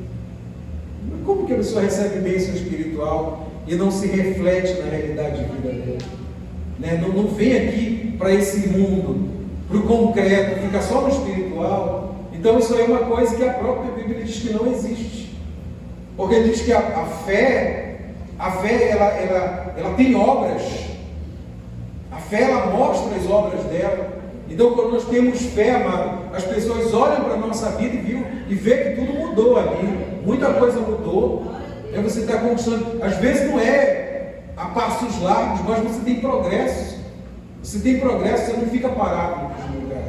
Mas como que a pessoa recebe bênção espiritual e não se reflete na realidade de vida dela? Né? Não vem aqui para esse mundo, para o concreto, fica só no espiritual. Então isso aí é uma coisa que a própria Bíblia diz que não existe. Porque diz que a fé ela tem obras. A fé ela mostra as obras dela. Então quando nós temos fé, amado, as pessoas olham para a nossa vida e vê que tudo mudou ali. Muita coisa mudou. Aí você está conquistando. Às vezes não é a passos largos, mas você tem progresso. Você tem progresso, você não fica parado no mesmo lugar.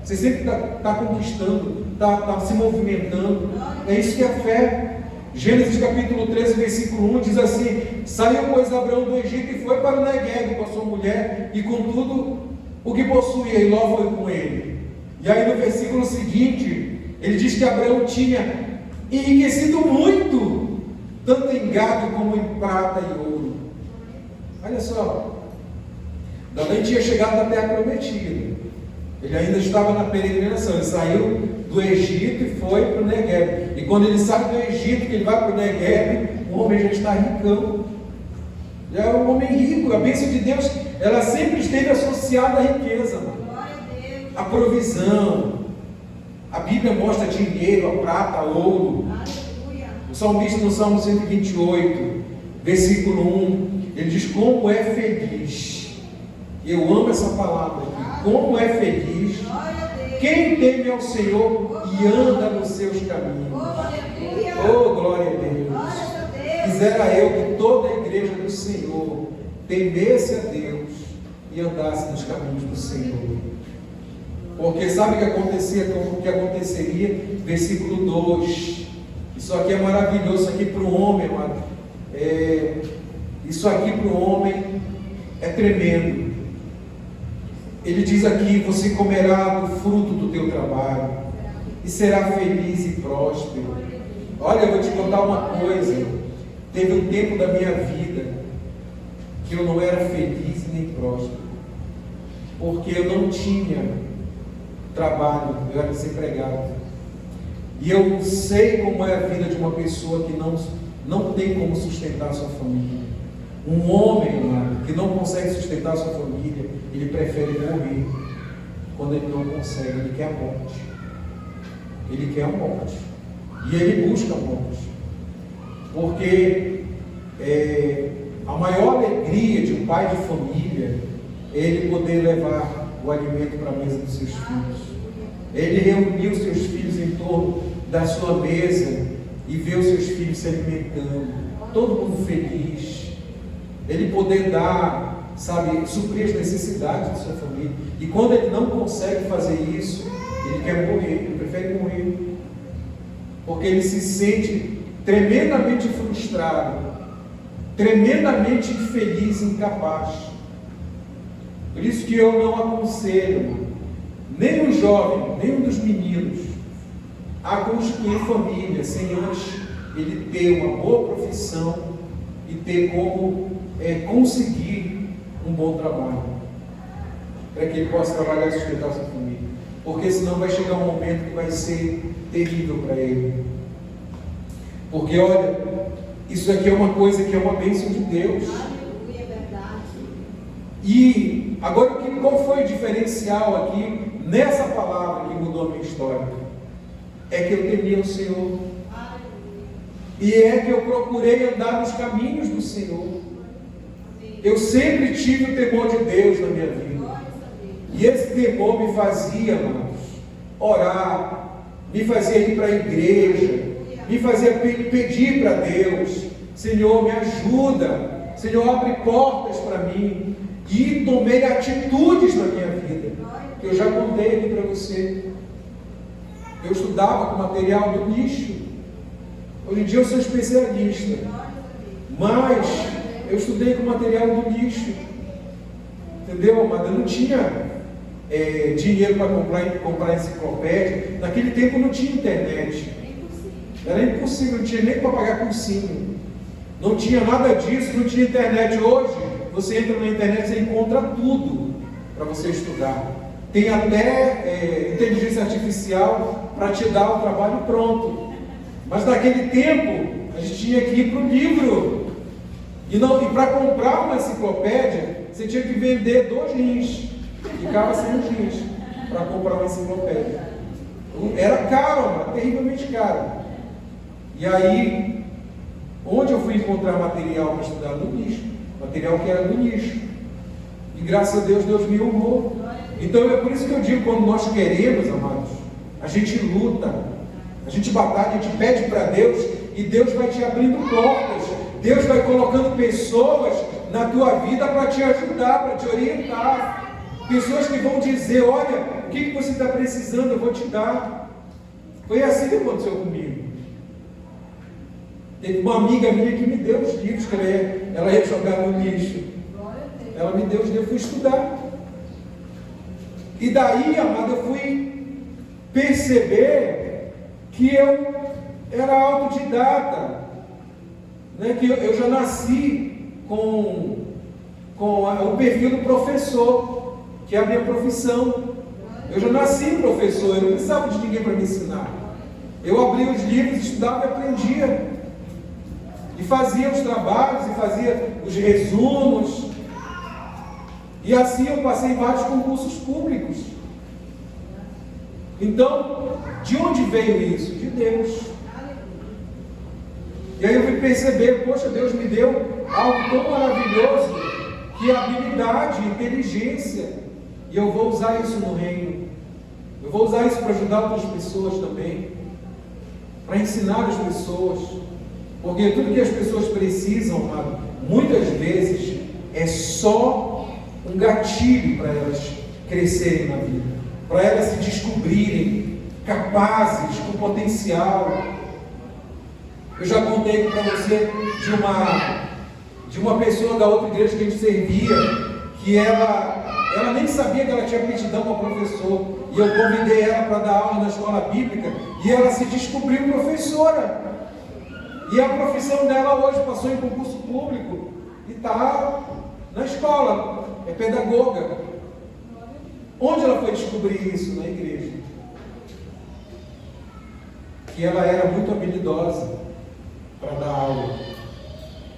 Você sempre está conquistando, está se movimentando. É isso que é a fé. Gênesis capítulo 13, versículo 1 diz assim: saiu, pois, Abraão do Egito e foi para o Negueb com a sua mulher e com tudo o que possuía, e Ló foi com ele. E aí no versículo seguinte, ele diz que Abraão tinha enriquecido muito, tanto em gado como em prata e ouro. Olha só, Davi tinha chegado na terra prometida. Ele ainda estava na peregrinação. Ele saiu do Egito e foi para o Negueb. E quando ele sai do Egito, que ele vai para o Negueb, o homem já está ricão. Já é um homem rico. A bênção de Deus, ela sempre esteve associada à riqueza, à provisão. A Bíblia mostra dinheiro, a prata, a ouro. O salmista no Salmo 128, versículo 1, ele diz: como é feliz. Eu amo essa palavra aqui. Como é feliz quem teme ao Senhor e anda nos seus caminhos. Oh, glória a Deus. Quisera eu que toda a igreja do Senhor temesse a Deus e andasse nos caminhos do Senhor. Porque sabe o que aconteceria? Versículo 2. Isso aqui é maravilhoso. Isso aqui para o homem, amado. Isso aqui para o homem é tremendo. Ele diz aqui: você comerá do fruto do teu trabalho e será feliz e próspero. Olha, eu vou te contar uma coisa. Teve um tempo da minha vida que eu não era feliz nem próspero, porque eu não tinha trabalho, eu era desempregado. E eu sei como é a vida de uma pessoa que não tem como sustentar a sua família. Um homem, amado, que não consegue sustentar a sua família, ele prefere morrer. Quando ele não consegue, ele quer a morte. Ele quer a morte. E ele busca a morte. Porque a maior alegria de um pai de família é ele poder levar o alimento para a mesa dos seus filhos. Ele reunir os seus filhos em torno da sua mesa e ver os seus filhos se alimentando, todo mundo feliz. Ele poder dar, sabe, suprir as necessidades da sua família. E quando ele não consegue fazer isso, ele quer morrer, ele prefere morrer. Porque ele se sente tremendamente frustrado, tremendamente infeliz e incapaz. Por isso que eu não aconselho nem o jovem, nem um dos meninos a construir família sem antes ele ter uma boa profissão e ter como conseguir um bom trabalho, para que ele possa trabalhar e sustentar a sua família. Porque senão vai chegar um momento que vai ser terrível para ele. Porque olha, isso aqui é uma coisa que é uma bênção de Deus. E agora, qual foi o diferencial aqui nessa palavra que mudou a minha história? É que eu temia o Senhor. E é que eu procurei andar nos caminhos do Senhor. Eu sempre tive o temor de Deus na minha vida. E esse temor me fazia, amados, orar, me fazia ir para a igreja, me fazia pedir para Deus: Senhor, me ajuda, Senhor, abre portas para mim. E tomei atitudes na minha vida, que eu já contei aqui para você. Eu estudava com material do lixo. Hoje em dia eu sou especialista, mas eu estudei com material do lixo. Entendeu, amado? Eu não tinha dinheiro para comprar enciclopédia. Naquele tempo não tinha internet. Era impossível, não tinha nem para pagar cursinho. Não tinha nada disso, não tinha internet. Hoje, você entra na internet, você encontra tudo para você estudar. Tem até inteligência artificial para te dar o trabalho pronto. Mas naquele tempo, a gente tinha que ir para o livro. E para comprar uma enciclopédia, você tinha que vender 2 rins. Ficava sem os rins para comprar uma enciclopédia. Era caro, terrivelmente caro. E aí, onde eu fui encontrar material para estudar? No nicho. Material que era do nicho. E graças a Deus, Deus me honrou. Então é por isso que eu digo, quando nós queremos, amados, a gente luta, a gente batalha, a gente pede para Deus, e Deus vai te abrindo portas. Deus vai colocando pessoas na tua vida para te ajudar, para te orientar. Pessoas que vão dizer, olha, o que você está precisando, eu vou te dar. Foi assim que aconteceu comigo. Teve uma amiga minha que me deu os livros que ela ia jogar no lixo. Ela me deu os livros, eu fui estudar. E daí, amado, eu fui perceber que eu era autodidata, né? Que eu já nasci com o perfil do professor, que é a minha profissão. Eu já nasci professor, eu não precisava de ninguém para me ensinar. Eu abria os livros, estudava e aprendia. E fazia os trabalhos, e fazia os resumos. E assim eu passei em vários concursos públicos. Então, de onde veio isso? De Deus. E aí eu fui perceber, poxa, Deus me deu algo tão maravilhoso, que é habilidade, inteligência. E eu vou usar isso no reino. Eu vou usar isso para ajudar outras pessoas também. Para ensinar as pessoas. Porque tudo que as pessoas precisam, amado, muitas vezes é só um gatilho para elas crescerem na vida, para elas se descobrirem capazes, com potencial. Eu já contei para você de uma pessoa da outra igreja que a gente servia, que ela nem sabia que ela tinha aptidão para professor, e eu convidei ela para dar aula na escola bíblica, e ela se descobriu professora. E a profissão dela hoje passou em concurso público e está na escola, é pedagoga. Onde ela foi descobrir isso? Na igreja. Que ela era muito habilidosa para dar aula.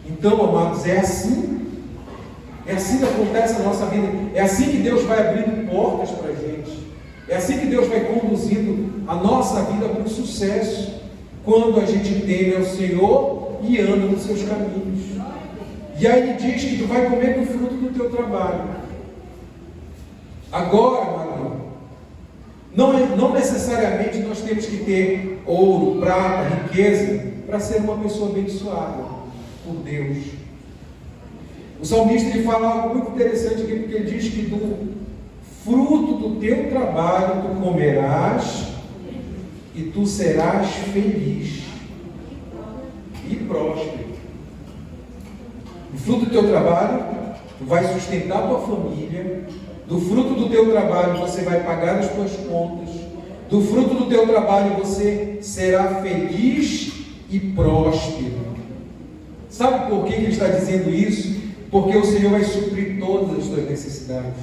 Então, amados, é assim que acontece na nossa vida. É assim que Deus vai abrindo portas para a gente. É assim que Deus vai conduzindo a nossa vida para o sucesso. Quando a gente teme ao Senhor e anda nos seus caminhos. E aí ele diz que tu vai comer do fruto do teu trabalho. Agora, Maria, não necessariamente nós temos que ter ouro, prata, riqueza para ser uma pessoa abençoada por Deus. O salmista ele fala algo muito interessante aqui, porque ele diz que do fruto do teu trabalho tu comerás e tu serás feliz e próspero. Do fruto do teu trabalho, tu vai sustentar a tua família. Do fruto do teu trabalho, você vai pagar as tuas contas. Do fruto do teu trabalho, você será feliz e próspero. Sabe por que ele está dizendo isso? Porque o Senhor vai suprir todas as tuas necessidades.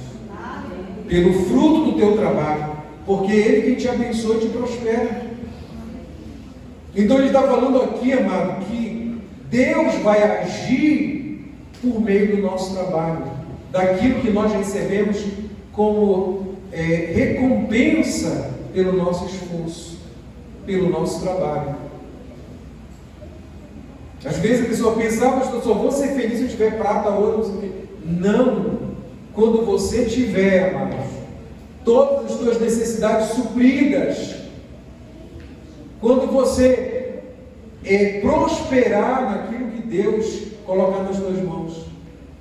Pelo fruto do teu trabalho. Porque Ele que te abençoa e te prospera. Então Ele está falando aqui, amado, que Deus vai agir por meio do nosso trabalho, daquilo que nós recebemos como recompensa pelo nosso esforço, pelo nosso trabalho. Às vezes a pessoa pensa, eu só vou ser feliz se eu tiver prata, ouro, não sei o quê. Não, quando você tiver, amados, todas as suas necessidades supridas, quando você prosperar naquilo que Deus colocar nas suas mãos,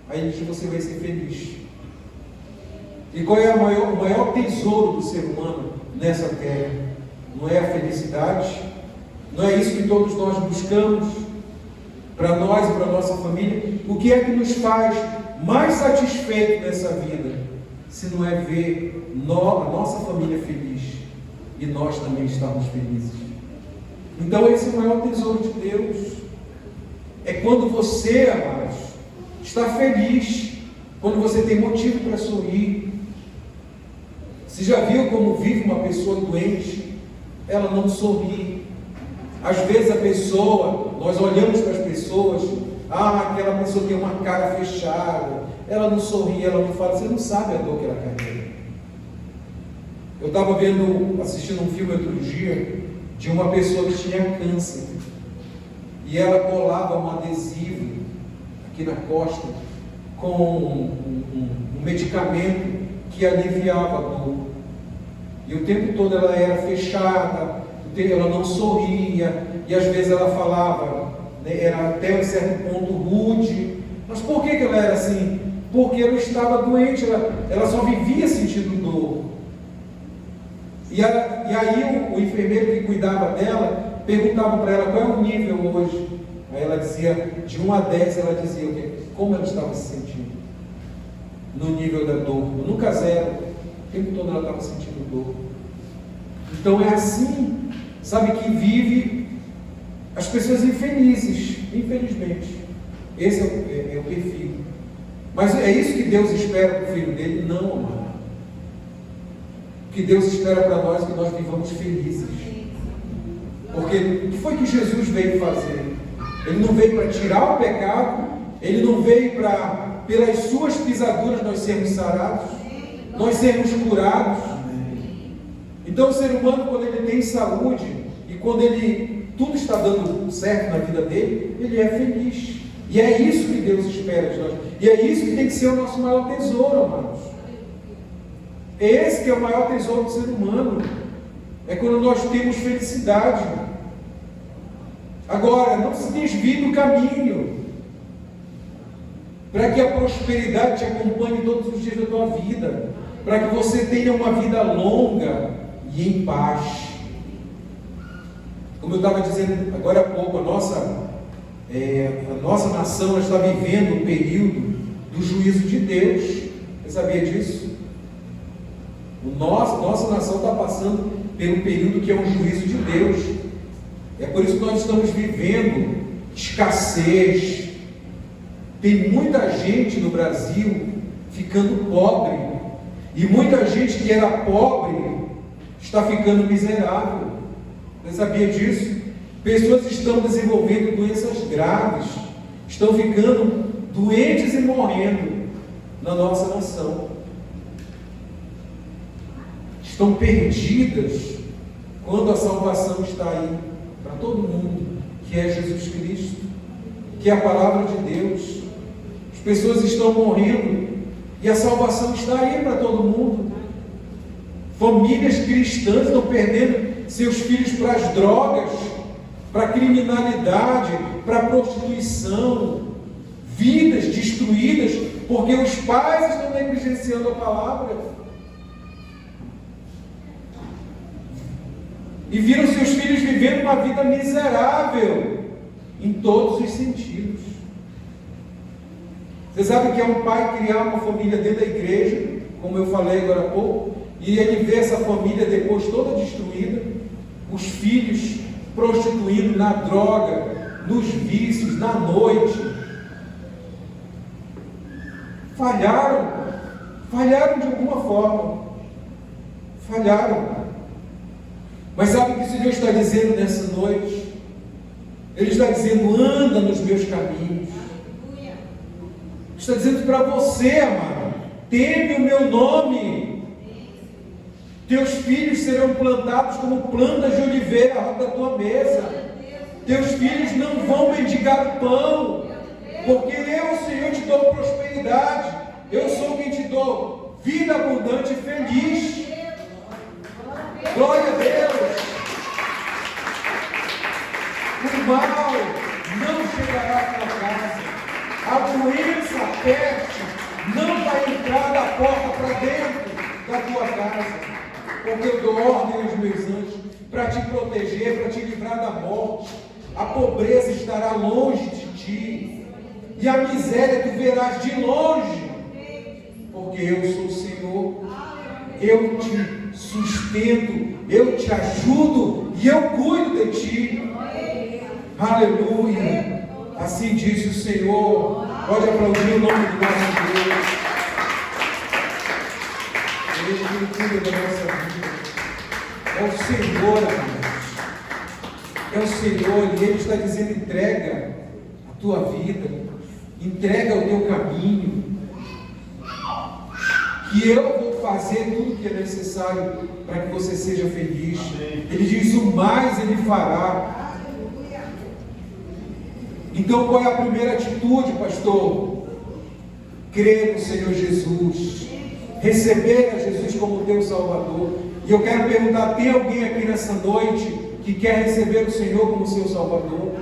aí você vai ser feliz. E qual é o maior tesouro do ser humano nessa terra? Não é a felicidade? Não é isso que todos nós buscamos para nós e para a nossa família? O que é que nos faz mais satisfeitos nessa vida? se não é ver a nossa família feliz e nós também estarmos felizes? Então esse é o maior tesouro de Deus. É quando você, amados, está feliz, quando você tem motivo para sorrir. Você já viu como vive uma pessoa doente? Ela não sorri. Às vezes nós olhamos para as pessoas, aquela pessoa tem uma cara fechada, ela não sorri, ela não fala, você não sabe a dor que ela carrega. Eu estava assistindo um filme outro dia, de uma pessoa que tinha câncer, e ela colava um adesivo aqui na costa, com um medicamento que aliviava a dor, e o tempo todo ela era fechada, ela não sorria, e às vezes ela falava, era até um certo ponto rude. Mas por que ela era assim? Porque ela estava doente, ela só vivia sentindo dor. E aí o enfermeiro que cuidava dela perguntava para ela qual é o nível hoje. Aí ela dizia, de 1 a 10, ela dizia como ela estava se sentindo no nível da dor. Nunca 0, o tempo todo ela estava sentindo dor. Então é assim, sabe, que vive as pessoas infelizes, infelizmente. Esse é o perfil. Mas é isso que Deus espera para o filho dele? Não, amado. O que Deus espera para nós é que nós vivamos felizes. Porque o que foi que Jesus veio fazer? Ele não veio para tirar o pecado, ele não veio para, pelas suas pisaduras, nós sermos sarados, nós sermos curados. Então o ser humano, quando ele tem saúde e quando tudo está dando certo na vida dele, ele é feliz. E é isso que Deus espera de nós. E é isso que tem que ser o nosso maior tesouro, amados. Esse que é o maior tesouro do ser humano. É quando nós temos felicidade. Agora, não se desvie do caminho, para que a prosperidade te acompanhe todos os dias da tua vida, para que você tenha uma vida longa e em paz. Como eu estava dizendo agora há pouco, a nossa nação está vivendo um período do juízo de Deus. Você sabia disso? Nossa nação está passando por um período que é um juízo de Deus. É por isso que nós estamos vivendo escassez. Tem muita gente no Brasil ficando pobre, e muita gente que era pobre está ficando miserável. Você sabia disso? Pessoas estão desenvolvendo doenças graves, estão ficando doentes e morrendo na nossa nação. Estão perdidas quando a salvação está aí para todo mundo, que é Jesus Cristo, que é a palavra de Deus. As pessoas estão morrendo e a salvação está aí para todo mundo. Famílias cristãs estão perdendo seus filhos para as drogas, para a criminalidade, para a prostituição, vidas destruídas porque os pais estão negligenciando a palavra e viram seus filhos vivendo uma vida miserável em todos os sentidos. Você sabe que é um pai criar uma família dentro da igreja, como eu falei agora há pouco, e ele vê essa família depois toda destruída, os filhos prostituindo na droga, nos vícios, na noite. Falharam de alguma forma. Falharam. Mas sabe o que Deus está dizendo nessa noite? Ele está dizendo, anda nos meus caminhos. Está dizendo para você, amado, teme o meu nome. Teus filhos serão plantados como plantas de oliveira à roda da tua mesa. Teus filhos não vão mendigar pão, porque eu, Senhor, te dou prosperidade. Eu sou quem te dou vida abundante e feliz. Glória a Deus. O mal não chegará à tua casa. A doença, a peste, não vai entrar da porta para dentro da tua casa. Porque eu dou ordem aos meus anjos para te proteger, para te livrar da morte. A pobreza estará longe de ti, e a miséria tu verás de longe, porque porque eu sou o Senhor. Eu te sustento, eu te ajudo e eu cuido de ti. Aleluia. Assim diz o Senhor. Pode aplaudir o nome do nosso Deus. Ele cuida da nossa vida. É o Senhor, amados. É o Senhor, e Ele está dizendo: entrega a tua vida, entrega o teu caminho, que eu vou fazer tudo que é necessário para que você seja feliz. Ele diz: o mais Ele fará. Então qual é a primeira atitude, pastor? Crer no Senhor Jesus, receber a Jesus como teu Salvador. E eu quero perguntar: tem alguém aqui nessa noite que quer receber o Senhor como seu Salvador?